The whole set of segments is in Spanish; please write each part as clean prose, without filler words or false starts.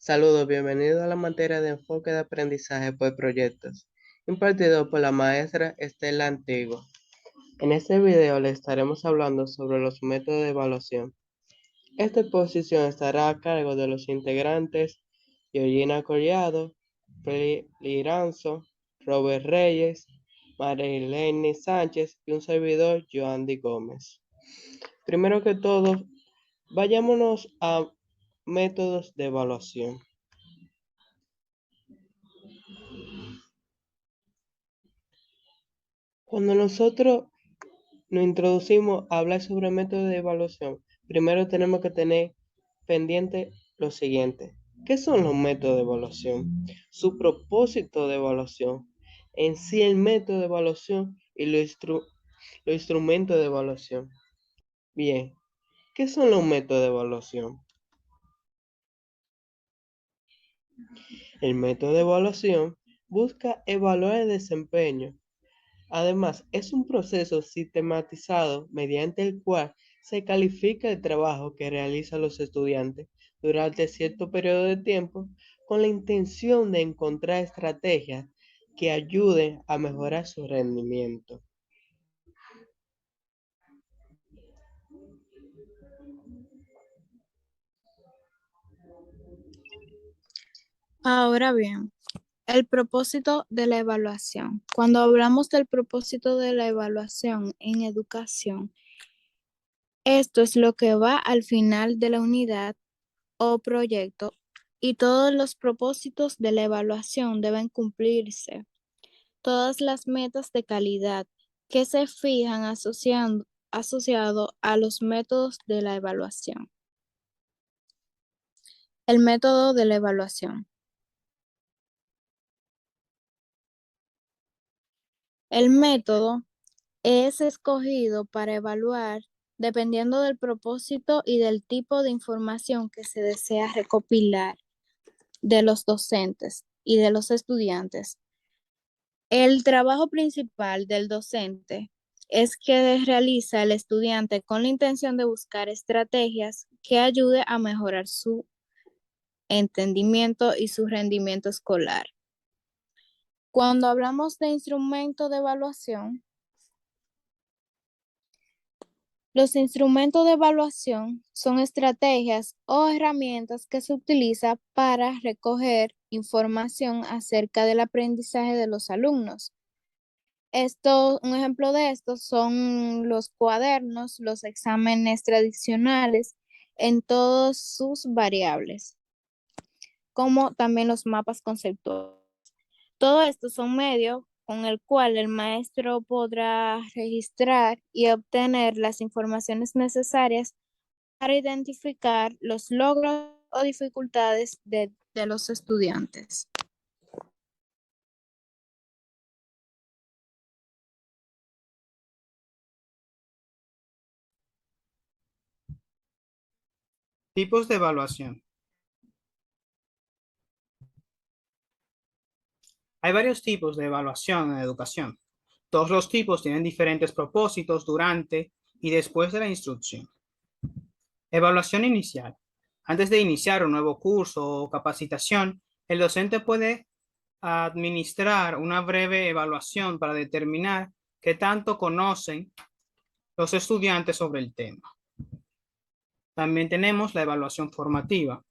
Saludos, bienvenido a la materia de enfoque de aprendizaje por proyectos, impartido por la maestra Estela Antigua. En este video le estaremos hablando sobre los métodos de evaluación. Esta exposición estará a cargo de los integrantes Georgina Collado, Pli Liranzo, Robert Reyes, Marilene Sánchez y un servidor, Joandy Gómez. Primero que todo, vayámonos a métodos de evaluación. Cuando nosotros nos introducimos a hablar sobre métodos de evaluación, primero tenemos que tener pendiente lo siguiente. ¿Qué son los métodos de evaluación? Su propósito de evaluación, en sí el método de evaluación y los instrumentos de evaluación. Bien, ¿qué son los métodos de evaluación? El método de evaluación busca evaluar el desempeño. Además, es un proceso sistematizado mediante el cual se califica el trabajo que realizan los estudiantes durante cierto periodo de tiempo con la intención de encontrar estrategias que ayuden a mejorar su rendimiento. Ahora bien, el propósito de la evaluación. Cuando hablamos del propósito de la evaluación en educación, esto es lo que va al final de la unidad o proyecto y todos los propósitos de la evaluación deben cumplirse. Todas las metas de calidad que se fijan asociado a los métodos de la evaluación. El método de la evaluación. El método es escogido para evaluar dependiendo del propósito y del tipo de información que se desea recopilar de los docentes y de los estudiantes. El trabajo principal del docente es que realiza el estudiante con la intención de buscar estrategias que ayude a mejorar su entendimiento y su rendimiento escolar. Cuando hablamos de instrumento de evaluación, los instrumentos de evaluación son estrategias o herramientas que se utilizan para recoger información acerca del aprendizaje de los alumnos. Un ejemplo de estos son los cuadernos, los exámenes tradicionales en todas sus variables, como también los mapas conceptuales. Todo esto son medios con el cual el maestro podrá registrar y obtener las informaciones necesarias para identificar los logros o dificultades de los estudiantes. Tipos de evaluación. Hay varios tipos de evaluación en educación. Todos los tipos tienen diferentes propósitos durante y después de la instrucción. Evaluación inicial. Antes de iniciar un nuevo curso o capacitación, el docente puede administrar una breve evaluación para determinar qué tanto conocen los estudiantes sobre el tema. También tenemos la evaluación formativa.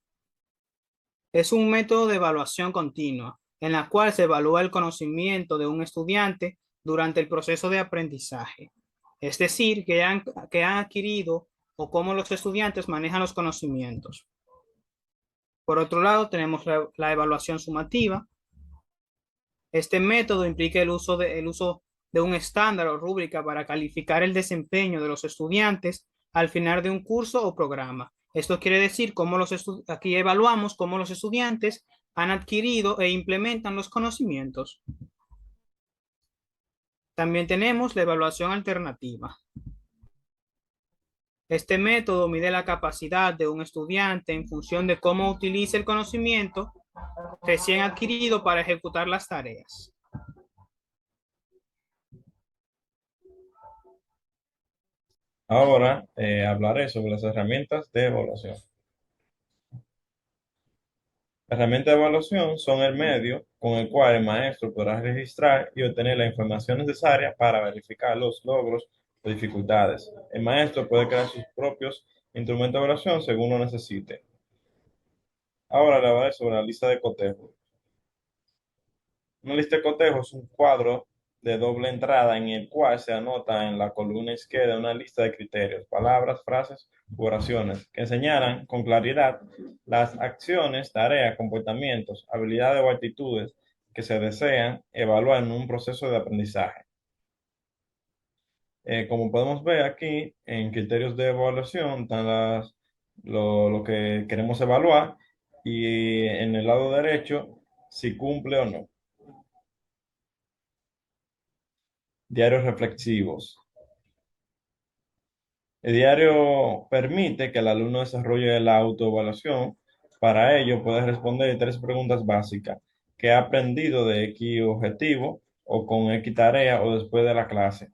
Es un método de evaluación continua en la cual se evalúa el conocimiento de un estudiante durante el proceso de aprendizaje, es decir, que han adquirido o cómo los estudiantes manejan los conocimientos. Por otro lado, tenemos la evaluación sumativa. Este método implica el uso de un estándar o rúbrica para calificar el desempeño de los estudiantes al final de un curso o programa. Esto quiere decir cómo aquí evaluamos cómo los estudiantes han adquirido e implementan los conocimientos. También tenemos la evaluación alternativa. Este método mide la capacidad de un estudiante en función de cómo utiliza el conocimiento recién adquirido para ejecutar las tareas. Ahora hablaré sobre las herramientas de evaluación. Herramientas de evaluación son el medio con el cual el maestro podrá registrar y obtener la información necesaria para verificar los logros o dificultades. El maestro puede crear sus propios instrumentos de evaluación según lo necesite. Ahora le voy a hablar sobre la lista de cotejo. Una lista de cotejo es un cuadro de doble entrada en el cual se anota en la columna izquierda una lista de criterios, palabras, frases u oraciones que señalan con claridad las acciones, tareas, comportamientos, habilidades o actitudes que se desean evaluar en un proceso de aprendizaje. Como podemos ver aquí, en criterios de evaluación están lo que queremos evaluar y en el lado derecho si cumple o no. Diarios reflexivos. El diario permite que el alumno desarrolle la autoevaluación. Para ello, puede responder 3 preguntas básicas. ¿Qué ha aprendido de X objetivo o con X tarea o después de la clase?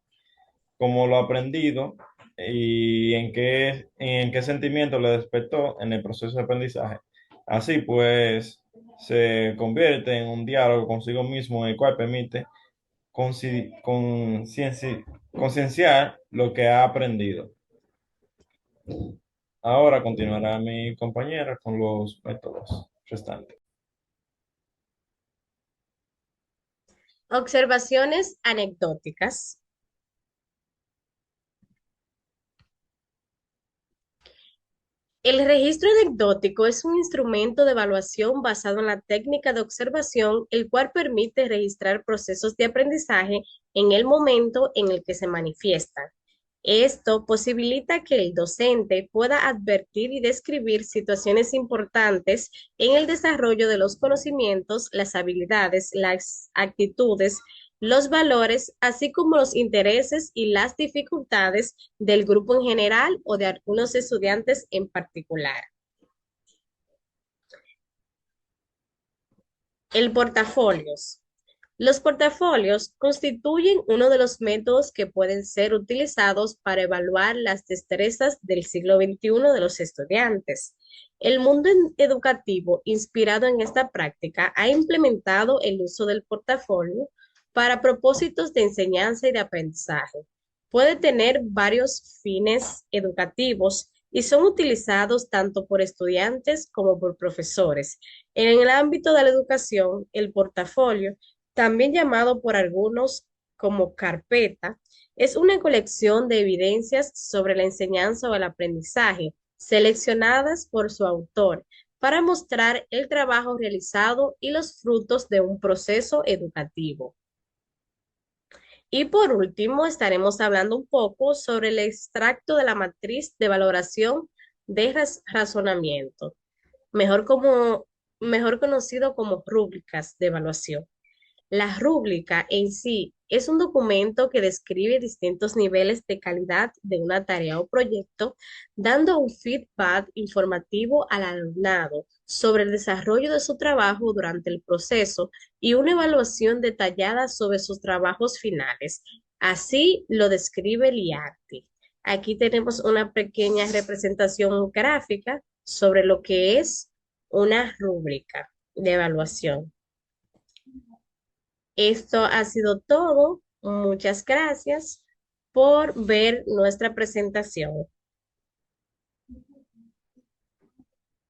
¿Cómo lo ha aprendido y en qué sentimiento le despertó en el proceso de aprendizaje? Así pues, se convierte en un diálogo consigo mismo en el cual permite concienciar lo que ha aprendido. Ahora continuará mi compañera con los métodos restantes. Observaciones anecdóticas. El registro anecdótico es un instrumento de evaluación basado en la técnica de observación, el cual permite registrar procesos de aprendizaje en el momento en el que se manifiestan. Esto posibilita que el docente pueda advertir y describir situaciones importantes en el desarrollo de los conocimientos, las habilidades, las actitudes, los valores, así como los intereses y las dificultades del grupo en general o de algunos estudiantes en particular. El portafolios. Los portafolios constituyen uno de los métodos que pueden ser utilizados para evaluar las destrezas del siglo XXI de los estudiantes. El mundo educativo, inspirado en esta práctica, ha implementado el uso del portafolio para propósitos de enseñanza y de aprendizaje. Puede tener varios fines educativos y son utilizados tanto por estudiantes como por profesores. En el ámbito de la educación, el portafolio, también llamado por algunos como carpeta, es una colección de evidencias sobre la enseñanza o el aprendizaje, seleccionadas por su autor, para mostrar el trabajo realizado y los frutos de un proceso educativo. Y por último, estaremos hablando un poco sobre el extracto de la matriz de valoración de razonamiento, mejor conocido como rúbricas de evaluación. La rúbrica en sí es un documento que describe distintos niveles de calidad de una tarea o proyecto, dando un feedback informativo al alumnado sobre el desarrollo de su trabajo durante el proceso y una evaluación detallada sobre sus trabajos finales. Así lo describe el IARTI. Aquí tenemos una pequeña representación gráfica sobre lo que es una rúbrica de evaluación. Esto ha sido todo. Muchas gracias por ver nuestra presentación.